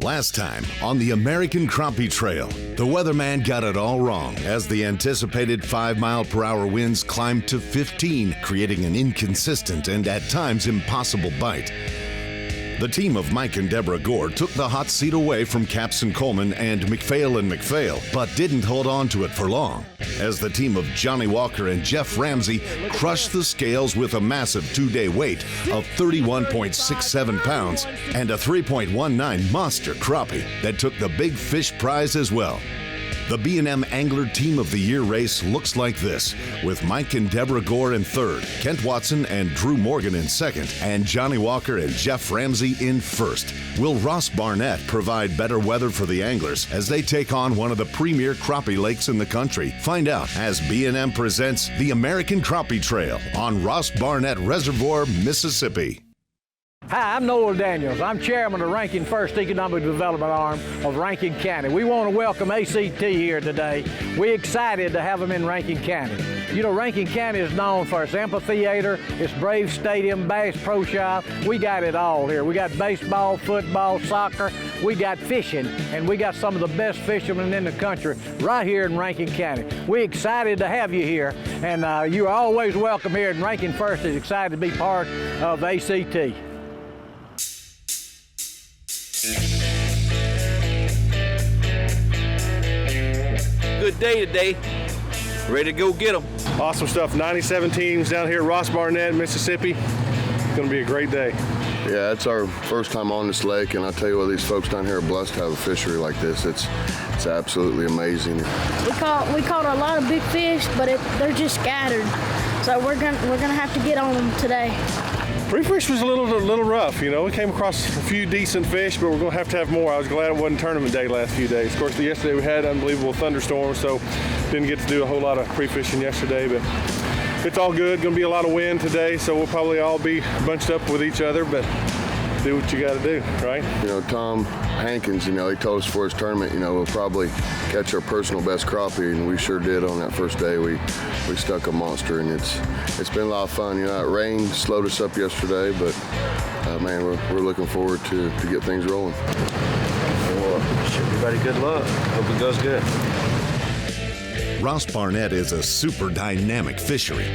Last time on the American Crappie Trail, the weatherman got it all wrong as the anticipated 5-mile-per-hour winds climbed to 15, creating an inconsistent and at times impossible bite. The team of Mike and Deborah Gore took the hot seat away from Capson Coleman and McPhail, but didn't hold on to it for long, as the team of Johnny Walker and Jeff Ramsey crushed the scales with a massive 2-day weight of 31.67 pounds and a 3.19 monster crappie that took the big fish prize as well. The B&M Angler Team of the Year race looks like this, with Mike and Deborah Gore in third, Kent Watson and Drew Morgan in second, and Johnny Walker and Jeff Ramsey in first. Will Ross Barnett provide better weather for the anglers as they take on one of the premier crappie lakes in the country? Find out as B&M presents the American Crappie Trail on Ross Barnett Reservoir, Mississippi. Hi, I'm Noel Daniels. I'm chairman of Rankin First Economic Development Arm of Rankin County. We want to welcome ACT here today. We're excited to have them in Rankin County. You know, Rankin County is known for its amphitheater, its Brave Stadium, Bass Pro Shop. We got it all here. We got baseball, football, soccer. We got fishing, and we got some of the best fishermen in the country right here in Rankin County. We're excited to have you here, and you're always welcome here, and Rankin First is excited to be part of ACT. Good day today. Ready to go get them. Awesome stuff. 97 teams down here at Ross Barnett, Mississippi. It's going to be a great day. Yeah, it's our first time on this lake, and I tell you what, these folks down here are blessed to have a fishery like this. It's absolutely amazing. We caught a lot of big fish, but they're just scattered. So we're gonna have to get on them today. Pre-fish was a little rough, you know. We came across a few decent fish, but we're going to have more. I was glad it wasn't tournament day last few days. Of course, yesterday we had unbelievable thunderstorms, so didn't get to do a whole lot of pre-fishing yesterday, but it's all good. Going to be a lot of wind today, so we'll probably all be bunched up with each other, but do what you got to do, right? You know, Tom Hankins, you know, he told us for his tournament, you know, we'll probably catch our personal best crappie, and we sure did on that first day. We stuck a monster, and it's been a lot of fun. You know, it rained, slowed us up yesterday, but man, we're looking forward to get things rolling. Well, wish everybody good luck. Hope it goes good. Ross Barnett is a super dynamic fishery.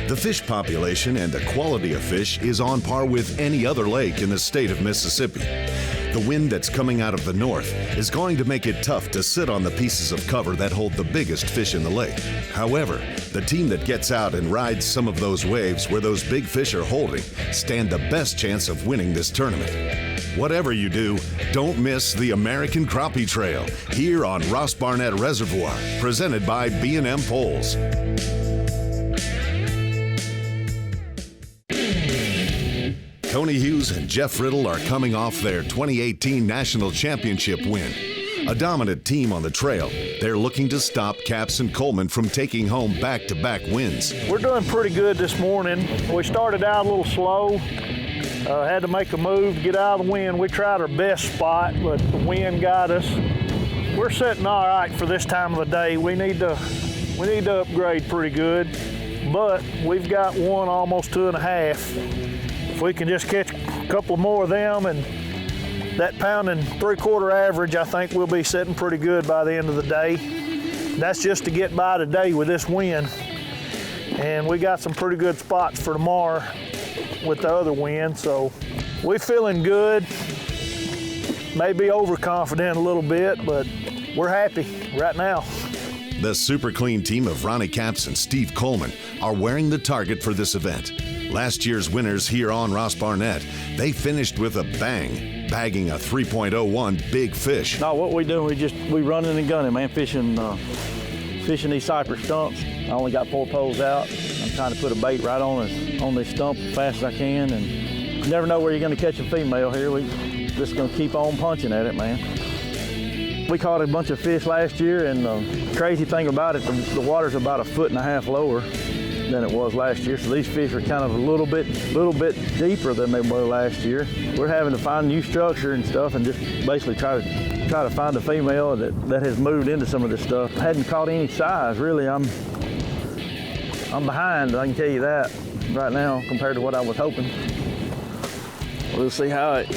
The fish population and the quality of fish is on par with any other lake in the state of Mississippi. The wind that's coming out of the north is going to make it tough to sit on the pieces of cover that hold the biggest fish in the lake. However, the team that gets out and rides some of those waves where those big fish are holding stand the best chance of winning this tournament. Whatever you do, don't miss the American Crappie Trail here on Ross Barnett Reservoir, presented by B&M Poles. Tony Hughes and Jeff Riddle are coming off their 2018 National Championship win. A dominant team on the trail, they're looking to stop Capson Coleman from taking home back-to-back wins. We're doing pretty good this morning. We started out a little slow. Had to make a move to get out of the wind. We tried our best spot, but the wind got us. We're sitting all right for this time of the day. We need to upgrade pretty good, but we've got one, almost 2.5. If we can just catch a couple more of them and that 1.75 pound average, I think we'll be sitting pretty good by the end of the day. That's just to get by today with this wind. And we got some pretty good spots for tomorrow with the other wind, so we're feeling good. Maybe overconfident a little bit, but we're happy right now. The super clean team of Ronnie Capps and Steve Coleman are wearing the target for this event. Last year's winners here on Ross Barnett, they finished with a bang, bagging a 3.01 big fish. No, what we do, we running and gunning, man, fishing these cypress stumps. I only got 4 poles out. I'm trying to put a bait right on this stump as fast as I can, and you never know where you're going to catch a female here. We just going to keep on punching at it, man. We caught a bunch of fish last year, and the crazy thing about it, the water's about 1.5 feet lower than it was last year, so these fish are kind of a little bit deeper than they were last year. We're having to find new structure and stuff, and just basically try to find a female that has moved into some of this stuff. I hadn't caught any size, really. I'm behind, I can tell you that right now, compared to what I was hoping. We'll see how it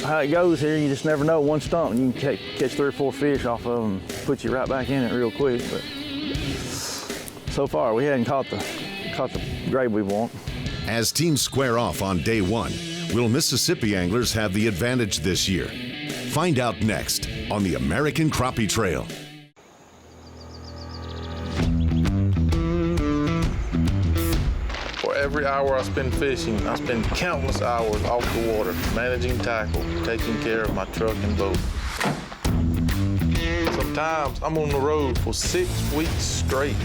how it goes here. You just never know. One stump, and you can catch 3 or 4 fish off of them, put you right back in it real quick. But so far, we hadn't caught the grade we want. As teams square off on day 1, will Mississippi anglers have the advantage this year? Find out next on the American Crappie Trail. For every hour I spend fishing, I spend countless hours off the water, managing tackle, taking care of my truck and boat. Sometimes I'm on the road for 6 weeks straight.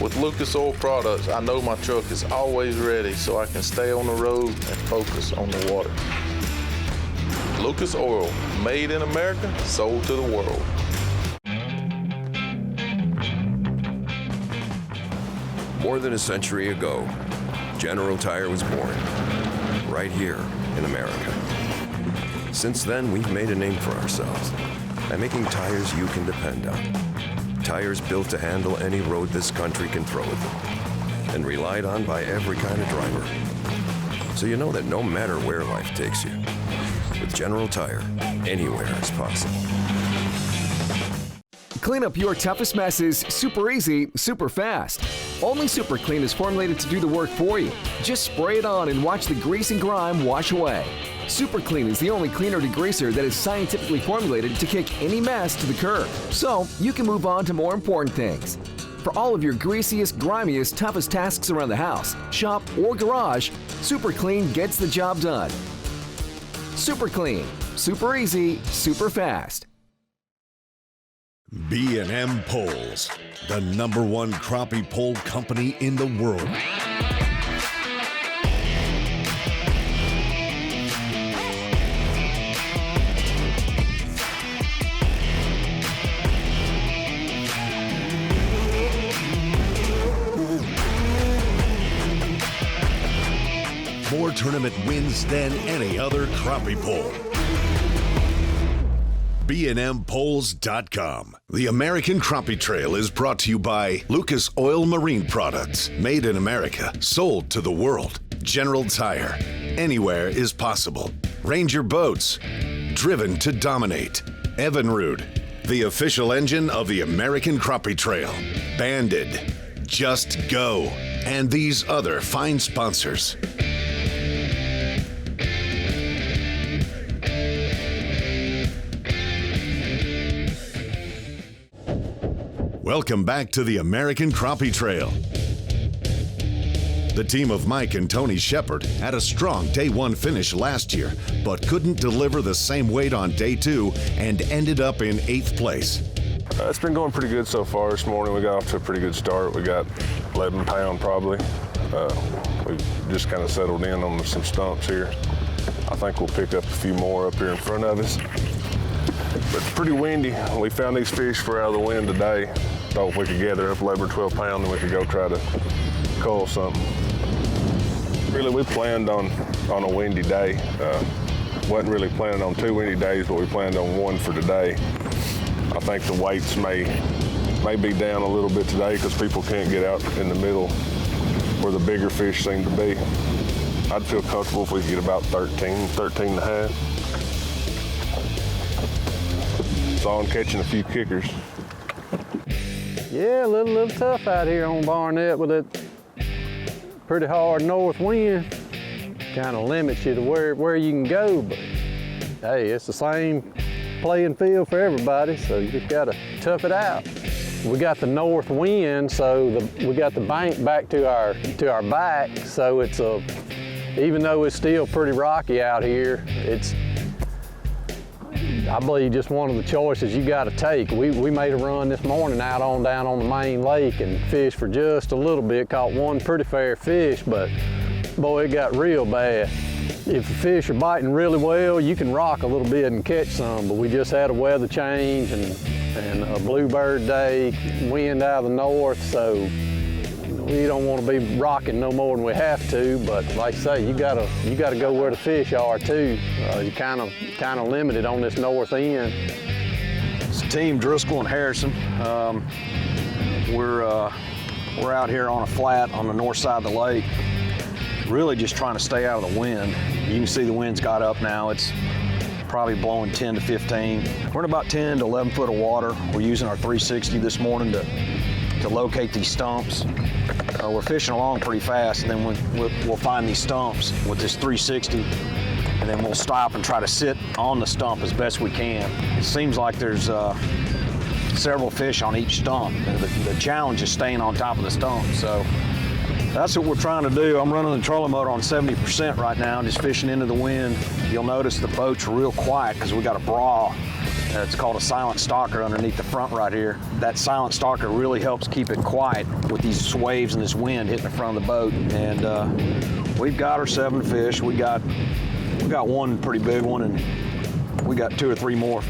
With Lucas Oil Products, I know my truck is always ready so I can stay on the road and focus on the water. Lucas Oil, made in America, sold to the world. More than a century ago, General Tire was born, right here in America. Since then, we've made a name for ourselves by making tires you can depend on. Tires built to handle any road this country can throw at them, and relied on by every kind of driver. So you know that no matter where life takes you, with General Tire, anywhere is possible. Clean up your toughest messes super easy, super fast. Only Super Clean is formulated to do the work for you. Just spray it on and watch the grease and grime wash away. Super Clean is the only cleaner degreaser that is scientifically formulated to kick any mess to the curb, so you can move on to more important things. For all of your greasiest, grimiest, toughest tasks around the house, shop, or garage, Super Clean gets the job done. Super Clean. Super easy, super fast. B&M Poles, the #1 crappie pole company in the world. More tournament wins than any other crappie pole. BNMPoles.com. The American Crappie Trail is brought to you by Lucas Oil Marine Products. Made in America, sold to the world. General Tire. Anywhere is possible. Ranger Boats. Driven to dominate. Evinrude. The official engine of the American Crappie Trail. Banded. Just Go. And these other fine sponsors. Welcome back to the American Crappie Trail. The team of Mike and Tony Shepard had a strong day 1 finish last year, but couldn't deliver the same weight on day 2 and ended up in 8th place. It's been going pretty good so far. This morning we got off to a pretty good start. We got 11 pound probably. We just kind of settled in on some stumps here. I think we'll pick up a few more up here in front of us. But it's pretty windy. We found these fish for out of the wind today. Thought if we could gather up 11 or 12 pounds, then we could go try to cull something. Really, we planned on a windy day. Wasn't really planning on 2 windy days, but we planned on 1 for today. I think the weights may be down a little bit today because people can't get out in the middle where the bigger fish seem to be. I'd feel comfortable if we could get about 13 and a half. Saw him catching a few kickers. Yeah, a little tough out here on Barnett with it pretty hard north wind. Kind of limits you to where you can go, but hey, it's the same playing field for everybody, so you just gotta tough it out. We got the north wind, so we got the bank back to our back, so it's even though it's still pretty rocky out here, it's, I believe, just one of the choices you got to take. We made a run this morning down on the main lake and fished for just a little bit, caught 1 pretty fair fish, but boy, it got real bad. If the fish are biting really well, you can rock a little bit and catch some, but we just had a weather change and a bluebird day, wind out of the north, so we don't want to be rocking no more than we have to, but like I say, you gotta go where the fish are too. You kind of limited on this north end. It's Team Driscoll and Harrison. We're out here on a flat on the north side of the lake. really just trying to stay out of the wind. You can see the wind's got up now. It's probably blowing 10 to 15. We're in about 10 to 11 foot of water. We're using our 360 this morning to locate these stumps. We're fishing along pretty fast, and then we'll find these stumps with this 360, and then we'll stop and try to sit on the stump as best we can. It seems like there's several fish on each stump. The challenge is staying on top of the stump, so that's what we're trying to do. I'm running the trolling motor on 70% right now, just fishing into the wind. You'll notice the boat's real quiet because we got a brawl. It's called a silent stalker underneath the front right here. That silent stalker really helps keep it quiet with these swaves and this wind hitting the front of the boat. And we've got our 7 fish. We got one pretty big one, and we got 2 or 3 more,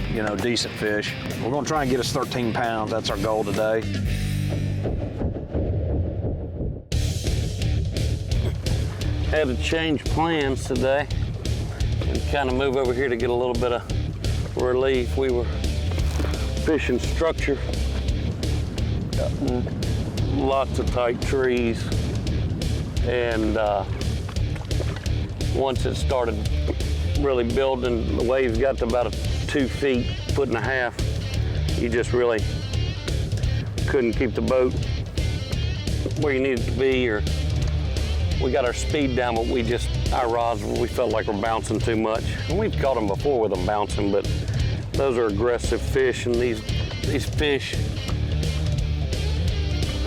decent fish. We're gonna try and get us 13 pounds. That's our goal today. Had to change plans today and kind of move over here to get a little bit of relief. We were fishing structure, lots of tight trees, and once it started really building, the waves got to about 2 feet, 1.5 feet, you just really couldn't keep the boat where you needed to be, or we got our speed down, but our rods, we felt like we're bouncing too much. And we've caught them before with them bouncing, but those are aggressive fish, and these fish,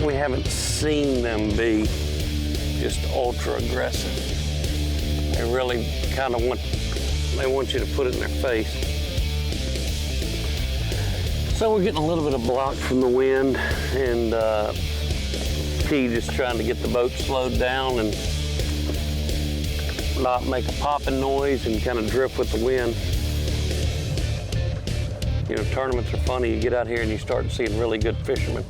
we haven't seen them be just ultra aggressive. They really kind of want you to put it in their face. So we're getting a little bit of block from the wind, and P just trying to get the boat slowed down and not make a popping noise and kind of drift with the wind. Tournaments are funny. You get out here and you start seeing really good fishermen.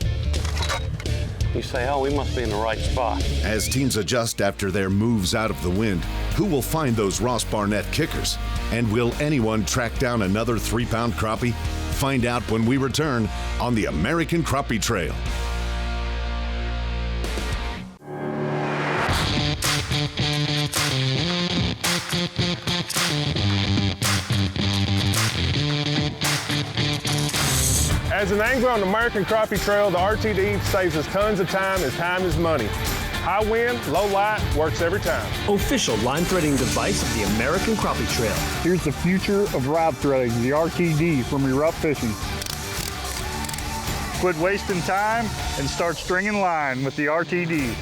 You say, oh, we must be in the right spot. As teams adjust after their moves out of the wind, who will find those Ross Barnett kickers? And will anyone track down another 3-pound crappie? Find out when we return on the American Crappie Trail. As an angler on the American Crappie Trail, the RTD saves us tons of time, as time is money. High wind, low light, works every time. Official line threading device of the American Crappie Trail. Here's the future of rod threading, the RTD from Erupt Fishing. Quit wasting time and start stringing line with the RTD.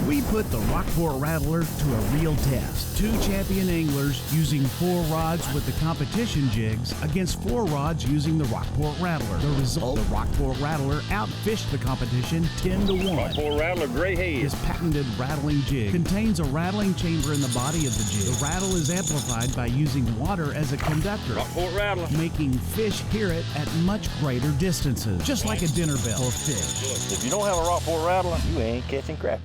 We put the Rockport Rattler to a real test. 2 champion anglers using 4 rods with the competition jigs against 4 rods using the Rockport Rattler. The result, the Rockport Rattler outfished the competition 10-1. Rockport Rattler, great head. His patented rattling jig contains a rattling chamber in the body of the jig. The rattle is amplified by using water as a conductor, Rockport Rattler, making fish hear it at much greater distances, just like a dinner bell for fish. If you don't have a Rockport Rattler, you ain't catching crappie.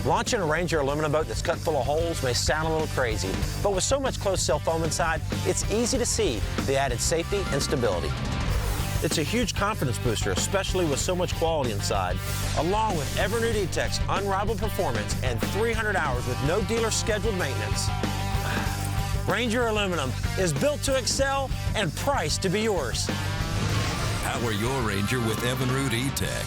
Launching a Ranger aluminum boat that's cut full of holes may sound a little crazy, but with so much closed cell foam inside, it's easy to see the added safety and stability. It's a huge confidence booster, especially with so much quality inside, along with ever-new D-Tech's unrivaled performance and 300 hours with no dealer scheduled maintenance. Ranger aluminum is built to excel and priced to be yours. Power your Ranger with Evinrude E-Tech.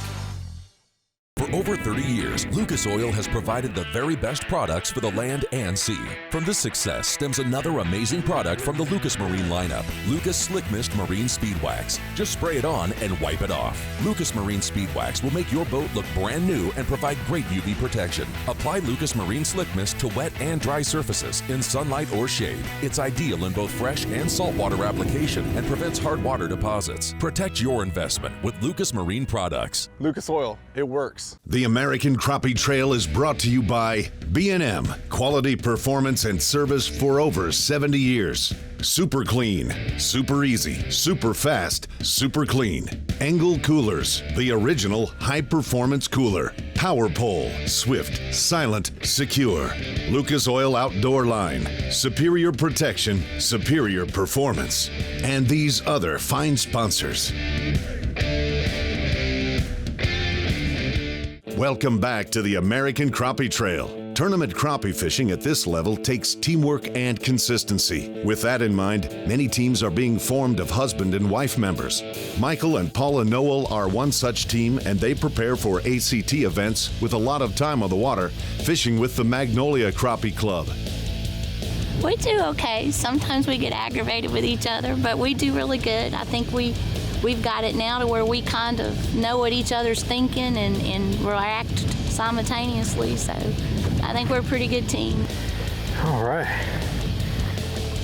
For over 30 years, Lucas Oil has provided the very best products for the land and sea. From this success stems another amazing product from the Lucas Marine lineup, Lucas Slick Mist Marine Speed Wax. Just spray it on and wipe it off. Lucas Marine Speed Wax will make your boat look brand new and provide great UV protection. Apply Lucas Marine Slick Mist to wet and dry surfaces in sunlight or shade. It's ideal in both fresh and saltwater application and prevents hard water deposits. Protect your investment with Lucas Marine products. Lucas Oil, it works. The American Crappie Trail is brought to you by B&M, quality performance and service for over 70 years. Super clean, super easy, super fast, super clean. Engel Coolers, the original high-performance cooler. Power Pole, swift, silent, secure. Lucas Oil Outdoor Line, superior protection, superior performance. And these other fine sponsors. Welcome back to the American Crappie Trail. Tournament crappie fishing at this level takes teamwork and consistency. With that in mind, many teams are being formed of husband and wife members. Michael and Paula Noel are one such team, and they prepare for ACT events with a lot of time on the water, fishing with the Magnolia Crappie Club. We do okay. Sometimes we get aggravated with each other, but we do really good. I think we've got it now to where we kind of know what each other's thinking and react simultaneously, so I think we're a pretty good team. All right,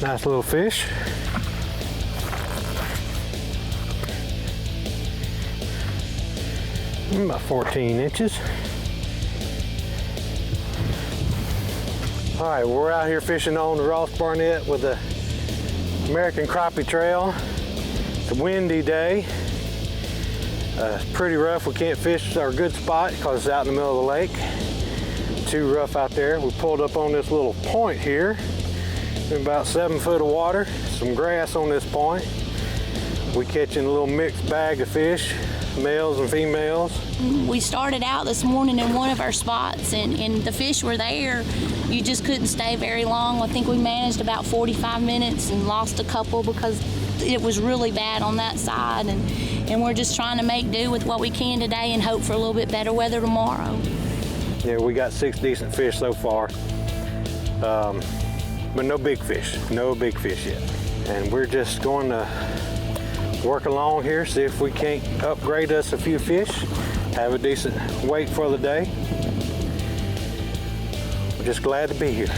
nice little fish. About 14 inches. All right, we're out here fishing on the Ross Barnett with the American Crappie Trail. It's a windy day. It's pretty rough. We can't fish our good spot because it's out in the middle of the lake. Too rough out there. We pulled up on this little point here. About 7 foot of water, some grass on this point. We catching a little mixed bag of fish, males and females. We started out this morning in one of our spots and the fish were there. You just couldn't stay very long. I think we managed about 45 minutes and lost a couple because it was really bad on that side, and we're just trying to make do with what we can today and hope for a little bit better weather tomorrow. Yeah, we got 6 decent fish so far, but no big fish yet. And we're just going to work along here, see if we can't upgrade us a few fish, have a decent weight for the day. We're just glad to be here.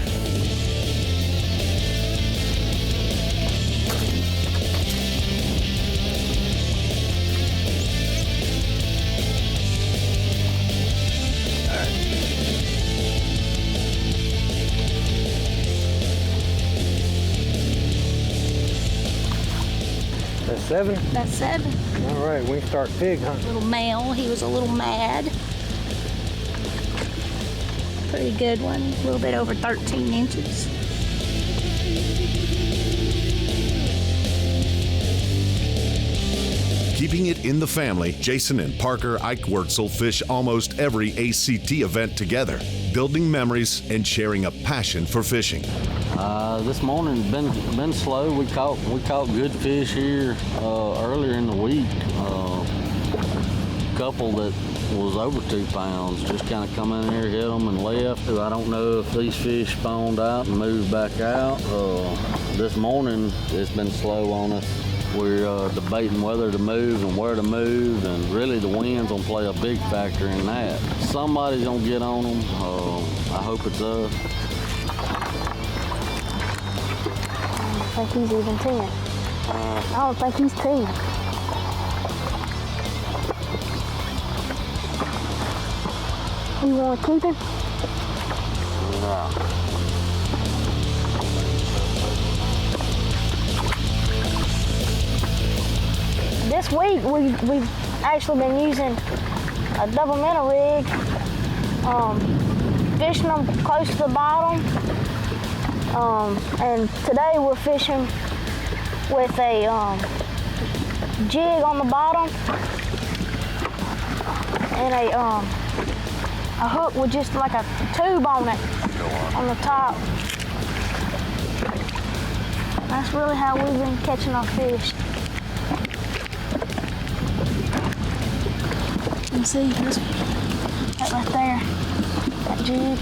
That's 7? That's 7. All right, we can start pig hunting. Little male, he was a little mad. Pretty good one, a little bit over 13 inches. Keeping it in the family, Jason and Parker Eichwurzel fish almost every ACT event together, building memories and sharing a passion for fishing. This morning's been slow. We caught good fish here earlier in the week. A couple that was over 2 pounds, just kind of come in here, hit them, and left. I don't know if these fish spawned out and moved back out. This morning, it's been slow on us. We're debating whether to move and where to move, and really the wind's gonna play a big factor in that. Somebody's gonna get on them. I hope it's us. I don't think he's even 10. I don't think he's 10. You want to keep him? No. This week we've actually been using a double minnow rig, fishing them close to the bottom. And today we're fishing with a jig on the bottom and a hook with just like a tube on it on the top. That's really how we've been catching our fish. You can see that right there, that jig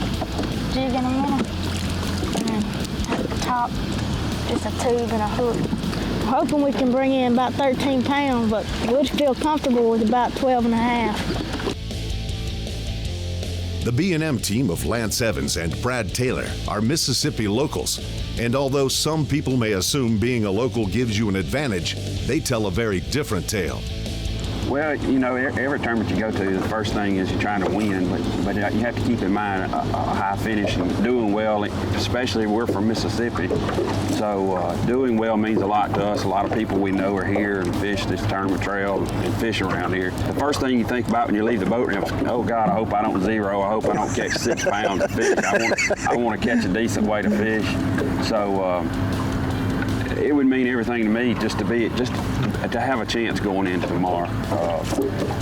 in the middle. And then at the top, just a tube and a hook. I'm hoping we can bring in about 13 pounds, but we'd feel comfortable with about 12 and a half. The B&M team of Lance Evans and Brad Taylor are Mississippi locals, and although some people may assume being a local gives you an advantage, they tell a very different tale. Well, you know, every tournament you go to, the first thing is you're trying to win, but you have to keep in mind a high finish and doing well, especially we're from Mississippi. So doing well means a lot to us. A lot of people we know are here and fish this tournament trail and fish around here. The first thing you think about when you leave the boat ramp is, oh God, I hope I don't zero. I hope I don't catch 6 pounds of fish. I want to catch a decent weight of fish. So it would mean everything to me just to have a chance going into tomorrow.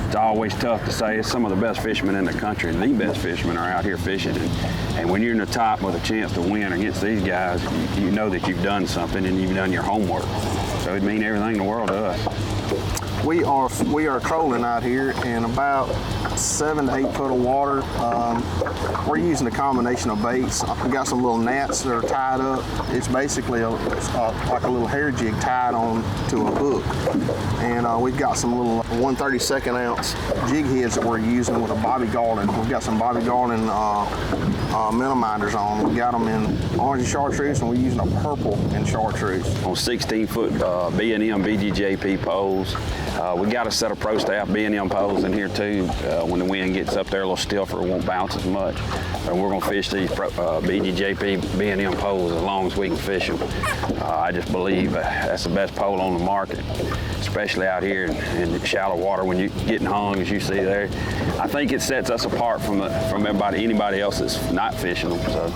It's always tough to say. It's some of the best fishermen in the country, and the best fishermen are out here fishing. And when you're in the top with a chance to win against these guys, you know that you've done something and you've done your homework. So it'd mean everything in the world to us. We are trolling out here in about 7 to 8 foot of water. We're using a combination of baits. We got some little gnats that are tied up. It's basically like a little hair jig tied on to a hook. And we've got some little 1/32 ounce jig heads that we're using with a Bobby Garland. We've got some Bobby Garland minimizers on. We got them in orange and chartreuse, and we're using a purple and chartreuse. On 16-foot B&M BGJP poles. We got a set of pro staff B&M poles in here too. When the wind gets up there a little stiffer, it won't bounce as much. And we're going to fish these BGJP B&M poles as long as we can fish them. I just believe that's the best pole on the market, especially out here in shallow water when you're getting hung, as you see there. I think it sets us apart from anybody else that's not fishing them. So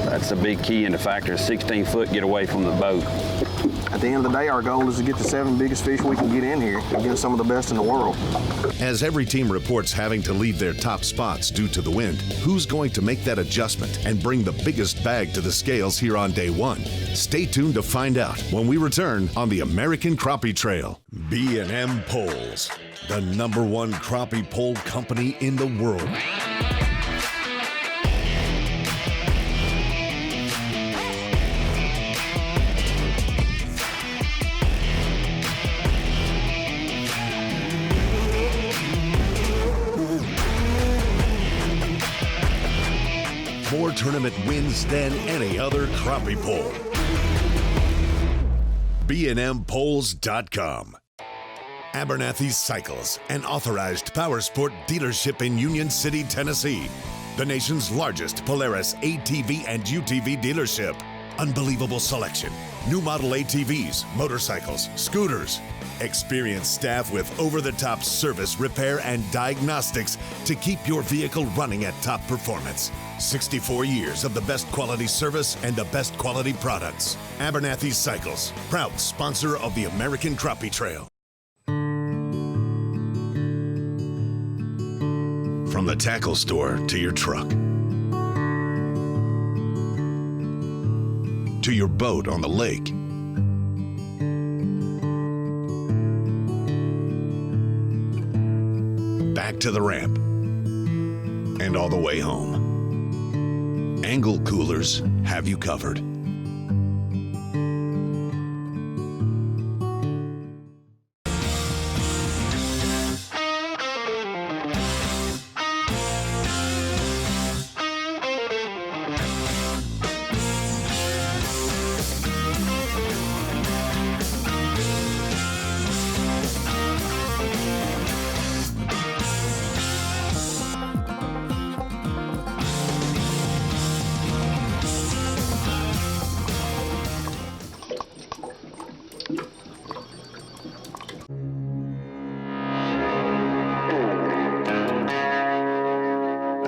that's the big key and the factor. 16 foot, get away from the boat. At the end of the day, our goal is to get the 7 biggest fish we can get in here and get some of the best in the world. As every team reports having to leave their top spots due to the wind, who's going to make that adjustment and bring the biggest bag to the scales here on day 1? Stay tuned to find out when we return on the American Crappie Trail. B&M Poles, the #1 crappie pole company in the world. More tournament wins than any other crappie pole. BNMPoles.com. Abernathy Cycles, an authorized powersport dealership in Union City, Tennessee. The nation's largest Polaris ATV and UTV dealership. Unbelievable selection. New model ATVs, motorcycles, scooters. Experienced staff with over-the-top service, repair, and diagnostics to keep your vehicle running at top performance. 64 years of the best quality service and the best quality products. Abernathy Cycles, proud sponsor of the American Crappie Trail. From the tackle store to your truck, to your boat on the lake, back to the ramp, and all the way home. Angle Coolers have you covered.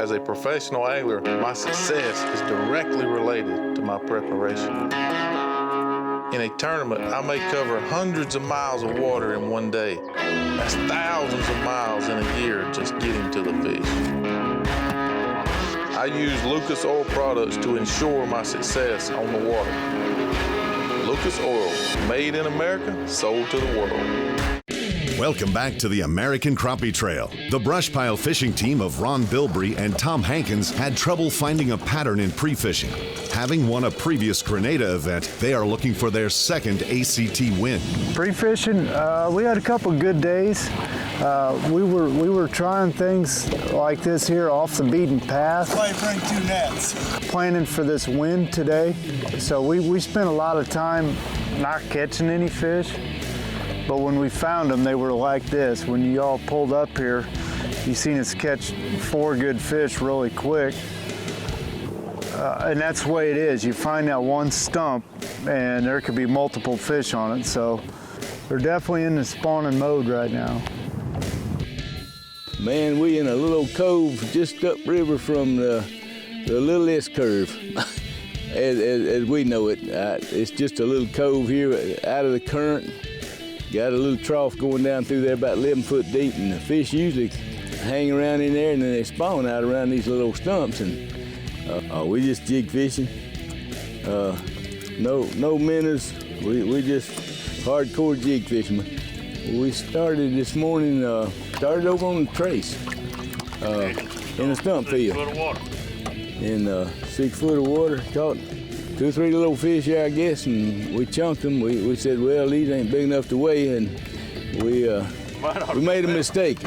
As a professional angler, my success is directly related to my preparation. In a tournament, I may cover hundreds of miles of water in one day. That's thousands of miles in a year just getting to the fish. I use Lucas Oil products to ensure my success on the water. Lucas Oil, made in America, sold to the world. Welcome back to the American Crappie Trail. The brush pile fishing team of Ron Bilbrey and Tom Hankins had trouble finding a pattern in pre-fishing. Having won a previous Grenada event, they are looking for their second ACT win. Pre-fishing, we had a couple good days. We were trying things like this here off the beaten path. That's why you bring 2 nets. Planning for this wind today. So we spent a lot of time not catching any fish. but when we found them, they were like this. When you all pulled up here, you seen us catch 4 good fish really quick. And that's the way it is. You find that one stump and there could be multiple fish on it. So they're definitely in the spawning mode right now. Man, we in a little cove just upriver from the Little S curve, as we know it. It's just a little cove here out of the current. Got a little trough going down through there about 11 foot deep, and the fish usually hang around in there and then they spawn out around these little stumps. And we just jig fishing. No minnows. We just hardcore jig fishermen. We started this morning, started over on the trace in a stump field. 6 foot of water. In 6 foot of water, caught 2 or 3 little fish here, I guess, and we chunked them. We said, well, these ain't big enough to weigh, and we made a mistake,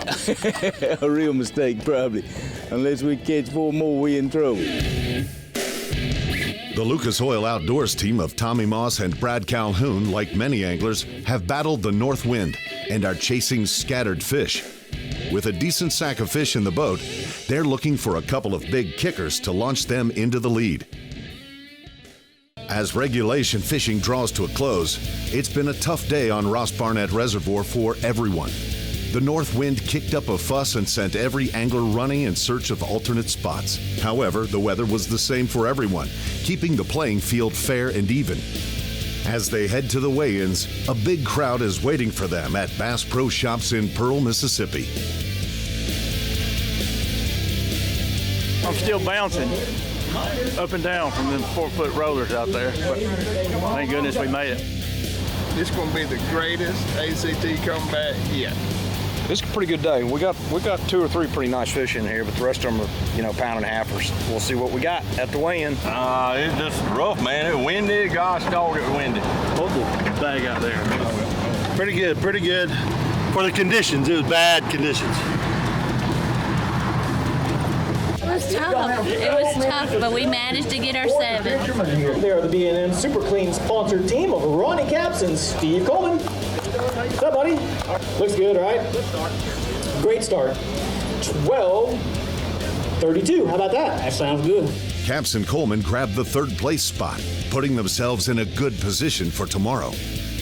a real mistake probably. Unless we catch 4 more, we in trouble. The Lucas Oil Outdoors team of Tommy Moss and Brad Calhoun, like many anglers, have battled the north wind and are chasing scattered fish. With a decent sack of fish in the boat, they're looking for a couple of big kickers to launch them into the lead. As regulation fishing draws to a close, it's been a tough day on Ross Barnett Reservoir for everyone. The north wind kicked up a fuss and sent every angler running in search of alternate spots. However, the weather was the same for everyone, keeping the playing field fair and even. As they head to the weigh-ins, a big crowd is waiting for them at Bass Pro Shops in Pearl, Mississippi. I'm still bouncing up and down from them 4-foot rollers out there, but thank goodness we made it. This is going to be the greatest ACT comeback yet. It's a pretty good day. We got 2 or 3 pretty nice fish in here, but the rest of them are, pound and a halfers. We'll see what we got at the weigh-in. It's just rough, man. It was windy. Gosh dog, it was windy. Hold the bag out there. Pretty good for the conditions. It was bad conditions. It was tough, but we managed to get our 7. They are the B&M Super Clean sponsored team of Ronnie Capps and Steve Coleman. What's up, buddy? Looks good, right? Great start. 12:32. How about that? That sounds good. Capps and Coleman grabbed the 3rd place spot, putting themselves in a good position for tomorrow.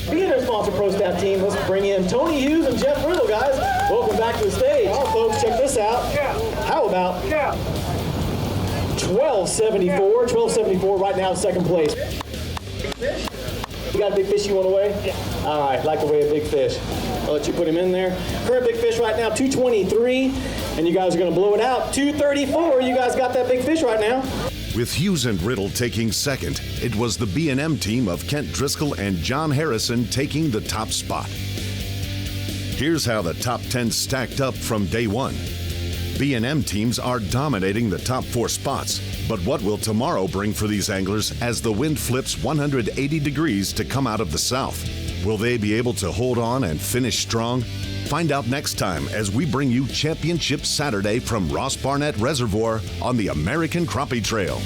B&M sponsor pro staff team, let's bring in Tony Hughes and Jeff Riddle, guys. Welcome back to the stage. Oh, folks, check this out. How about 1274? 1274 right now, 2nd place. You got a big fish you want to weigh? Yeah. All right, like to weigh a big fish. I'll let you put him in there. Current big fish right now, 223, and you guys are going to blow it out. 234, you guys got that big fish right now. With Hughes and Riddle taking 2nd, it was the B&M team of Kent Driscoll and John Harrison taking the top spot. Here's how the top 10 stacked up from day 1. B&M teams are dominating the top 4 spots, but what will tomorrow bring for these anglers as the wind flips 180 degrees to come out of the south? Will they be able to hold on and finish strong? Find out next time as we bring you Championship Saturday from Ross Barnett Reservoir on the American Crappie Trail.